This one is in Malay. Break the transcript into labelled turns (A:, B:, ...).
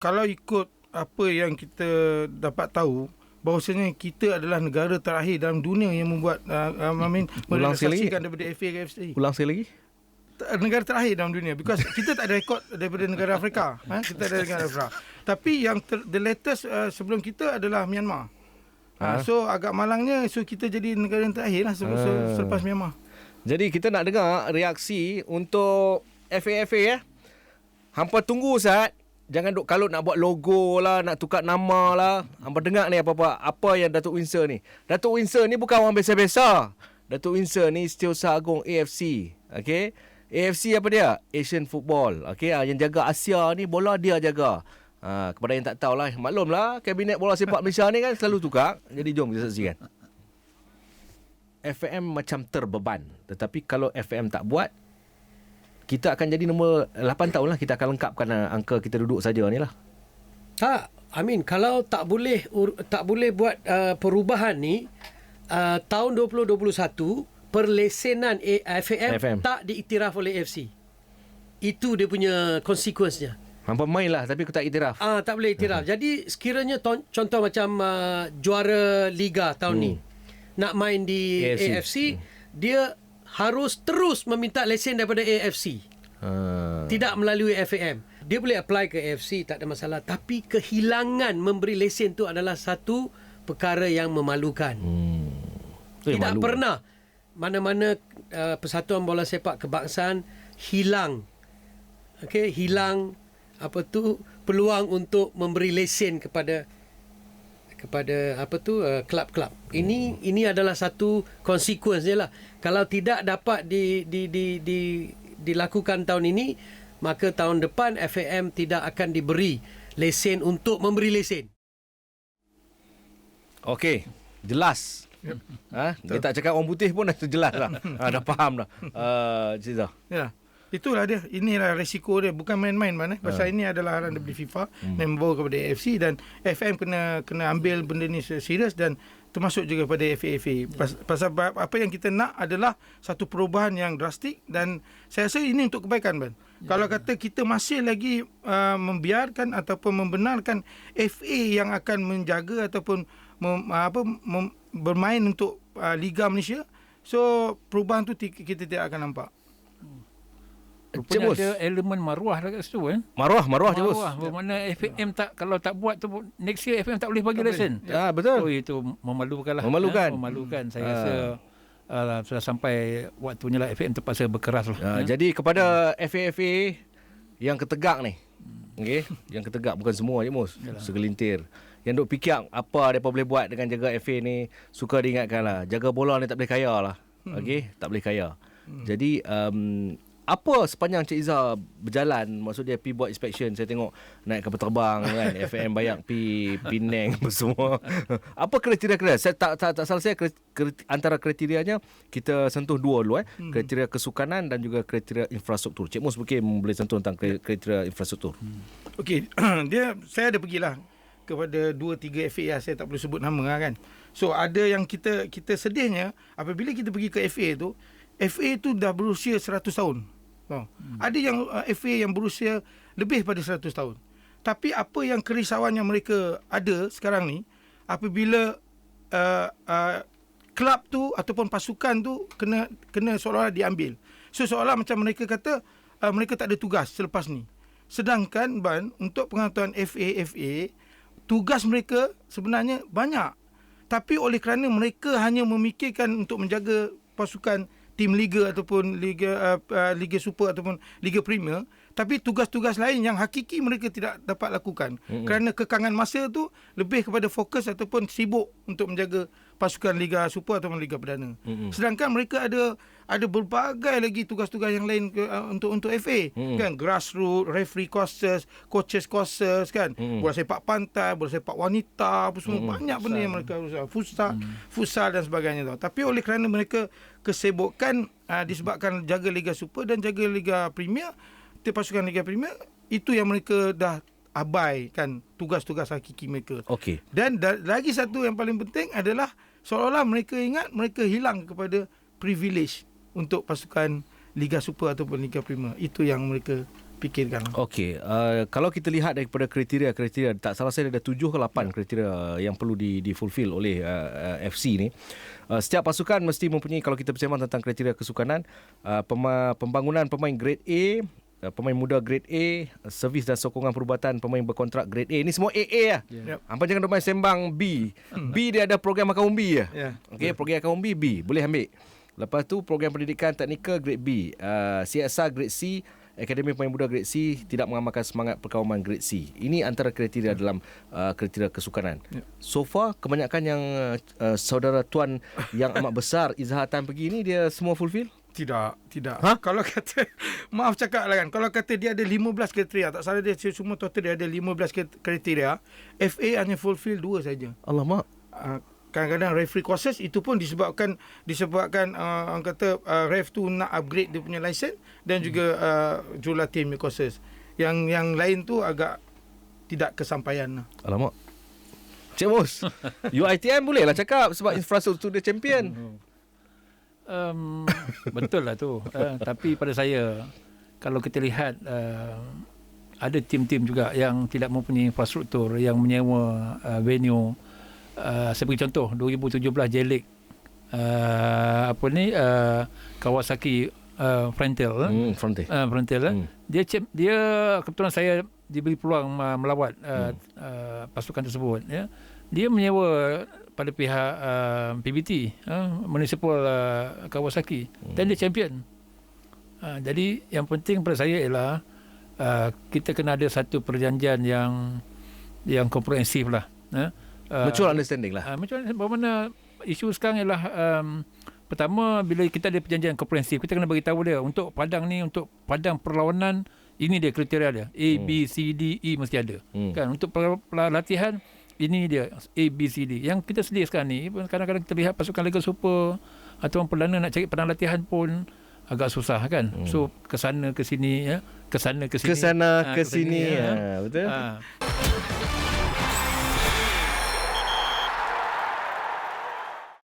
A: kalau ikut apa yang kita dapat tahu, bahawasanya kita adalah negara terakhir dalam dunia yang membuat merealisasikan daripada FA ke AFC.
B: Ulang sekali lagi.
A: Negara terakhir dalam dunia, because kita tak ada rekod daripada negara Afrika. Kita ada negara Afrika. Tapi yang the latest sebelum kita adalah Myanmar. So agak malangnya, so kita jadi negara yang terakhir lah selepas Myanmar.
B: Jadi kita nak dengar reaksi untuk FA ya. Hampa tunggu Ustaz. Jangan kalau nak buat logo lah, nak tukar nama lah. Hampa dengar ni apa yang Datuk Windsor ni. Datuk Windsor ni bukan orang biasa-biasa. Datuk Windsor ni Setiausaha Agung AFC. Okey. AFC apa dia? Asian Football. Okey, yang jaga Asia ni bola dia jaga. Kepada yang tak tahulah, maklumlah Kabinet Bola Sepak Malaysia ni kan selalu tukar. Jadi jom kita saksikan. FM macam terbeban. Tetapi kalau FM tak buat, kita akan jadi nombor 8 tahun lah. Kita akan lengkapkan angka kita duduk saja ni lah.
C: Tak, kalau tak boleh buat perubahan ni, tahun 2021 perlesenan FM tak diiktiraf oleh AFC. Itu dia punya konsekuensnya.
B: Hampa main lah tapi aku tak iktiraf.
C: Tak boleh iktiraf. Jadi sekiranya contoh macam juara Liga tahun ni nak main di AFC, dia harus terus meminta lesen daripada AFC. Tidak melalui FAM. Dia boleh apply ke AFC, tak ada masalah. Tapi kehilangan memberi lesen tu adalah satu perkara yang memalukan. Tidak pernah mana-mana Persatuan Bola Sepak Kebangsaan hilang peluang untuk memberi lesen kepada kelab-kelab. Ini adalah satu konsekuens je lah. Kalau tidak dapat dilakukan tahun ini, maka tahun depan FAM tidak akan diberi lesen untuk memberi lesen.
B: Okey, jelas. Dia tak cakap orang putih pun dah jelas lah. Dah faham dah. Cizah.
A: Ya. Itulah dia. Inilah risiko dia. Bukan main-main mana. Pasal ini adalah arahan daripada FIFA membawa kepada AFC, dan FM kena ambil benda ni serius, dan termasuk juga pada FA. Pasal apa yang kita nak adalah satu perubahan yang drastik, dan saya rasa ini untuk kebaikan, Ban. Kalau kata kita masih lagi membiarkan ataupun membenarkan FA yang akan menjaga ataupun bermain untuk Liga Malaysia, so perubahan tu kita tidak akan nampak.
D: Rupanya ada elemen maruah dekat situ kan.
B: Maruah Cik Bos.
D: Bermakna FAM kalau tak buat tu, next year FAM tak boleh bagi lesen.
B: Betul.
D: Itu memalukan lah. Memalukan. Saya rasa sudah sampai waktunya lah FAM terpaksa berkeras lah.
B: Jadi kepada FA yang ketegak ni, yang ketegak bukan semua Cik Bos, segelintir yang duk fikir apa mereka boleh buat dengan jaga FA ni, suka diingatkan lah, jaga bola ni tak boleh kaya lah. Tak boleh kaya. Jadi apa sepanjang Cik Izzah berjalan, maksudnya pergi buat inspection, saya tengok naik kapal terbang kan, FAM Bayak pergi Penang semua. Apa kriteria? Saya tak salah saya antara kriterianya kita sentuh dua dulu kriteria kesukanan dan juga kriteria infrastruktur. Cik Mus mungkin boleh sentuh tentang kriteria infrastruktur.
A: Okey, saya ada pergilah kepada 2-3 FA, saya tak perlu sebut nama kan. So ada yang kita sedihnya apabila kita pergi ke FA tu dah berusia 100 tahun. Ada yang FA yang berusia lebih pada 100 tahun. Tapi apa yang kerisauan yang mereka ada sekarang ni, apabila kelab tu ataupun pasukan tu kena seolah-olah diambil. So seolah macam mereka kata mereka tak ada tugas selepas ni. Sedangkan untuk pengetahuan FA tugas mereka sebenarnya banyak. Tapi oleh kerana mereka hanya memikirkan untuk menjaga pasukan tim Liga ataupun Liga Super ataupun Liga Premier, tapi tugas-tugas lain yang hakiki mereka tidak dapat lakukan kerana kekangan masa tu lebih kepada fokus ataupun sibuk untuk menjaga pasukan Liga Super ataupun Liga Perdana. Sedangkan mereka ada berbagai lagi tugas-tugas yang lain untuk FA kan, grassroots, referee courses, coaches courses kan, bola sepak pantai, bola sepak wanita, apa semua banyak benda yang mereka urus, futsal dan sebagainya tu. Tapi oleh kerana mereka kesibukan disebabkan jaga Liga Super dan jaga Liga Premier, pasukan Liga Premier, itu yang mereka dah abaikan tugas-tugas hakiki mereka.
B: Okey.
A: Dan lagi satu yang paling penting adalah seolah-olah mereka ingat mereka hilang kepada privilege untuk pasukan Liga Super ataupun Liga Premier. Itu yang mereka fikirkan.
B: Okey, kalau kita lihat daripada kriteria, tak salah saya ada 7 ke 8 kriteria yang perlu di-fulfill oleh FC ni. Setiap pasukan mesti mempunyai, kalau kita bersembang tentang kriteria kesukanan, pembangunan pemain grade A, pemain muda grade A, servis dan sokongan perubatan pemain berkontrak grade A. Ini semua AA lah.
A: Yep.
B: Hampa jangan main sembang B. B dia ada program akar umbi lah.
A: Yeah.
B: Okey, program akar umbi B, boleh ambil. Lepas tu program pendidikan teknikal grade B, CSR grade C, Akademi Pemain Muda grade C, tidak mengamalkan semangat perkawaman grade C. Ini antara kriteria dalam kriteria kesukanan. So far kebanyakan yang saudara tuan yang amat besar Izhar Tan pergi ni, dia semua fulfill?
A: Tidak. Kalau kata, maaf cakap lah kan, kalau kata dia ada 15 kriteria, tak salah dia semua total dia ada 15 kriteria, FA hanya fulfill 2 saja.
B: Alamak.
A: Kadang-kadang referee courses itu pun disebabkan orang kata ref tu nak upgrade dia punya license, dan juga jurulatih punya courses. Yang lain tu agak tidak kesampaian lah.
B: Alamak. Cik Mus, UiTM boleh lah cakap sebab infrastruktur dia champion.
D: Betul lah tu. Tapi pada saya, kalau kita lihat ada tim-tim juga yang tidak mempunyai infrastruktur, yang menyewa venue. Saya bagi contoh 2017 J-League Kawasaki Frontier dia kebetulan saya diberi peluang melawat pasukan tersebut, ya. Dia menyewa pada pihak PBT, Municipal Kawasaki, dan dia champion. Jadi yang penting pada saya ialah kita kena ada satu perjanjian yang komprehensif lah,
B: mutual understanding lah.
D: Bagaimana isu sekarang ialah pertama, bila kita ada perjanjian komprehensif, kita kena bagi tahu dia untuk padang ni, untuk padang perlawanan, ini dia kriteria dia, A, B, C, D, E mesti ada. Kan, untuk latihan ini dia A, B, C, D. Yang kita sedia sekarang ni, kadang-kadang kita lihat pasukan Liga Super ataupun perdana nak cari padang latihan pun agak susah kan. So kesana ke sini, ya, kesana ke sini,
B: kesana ke sini, ya. Betul.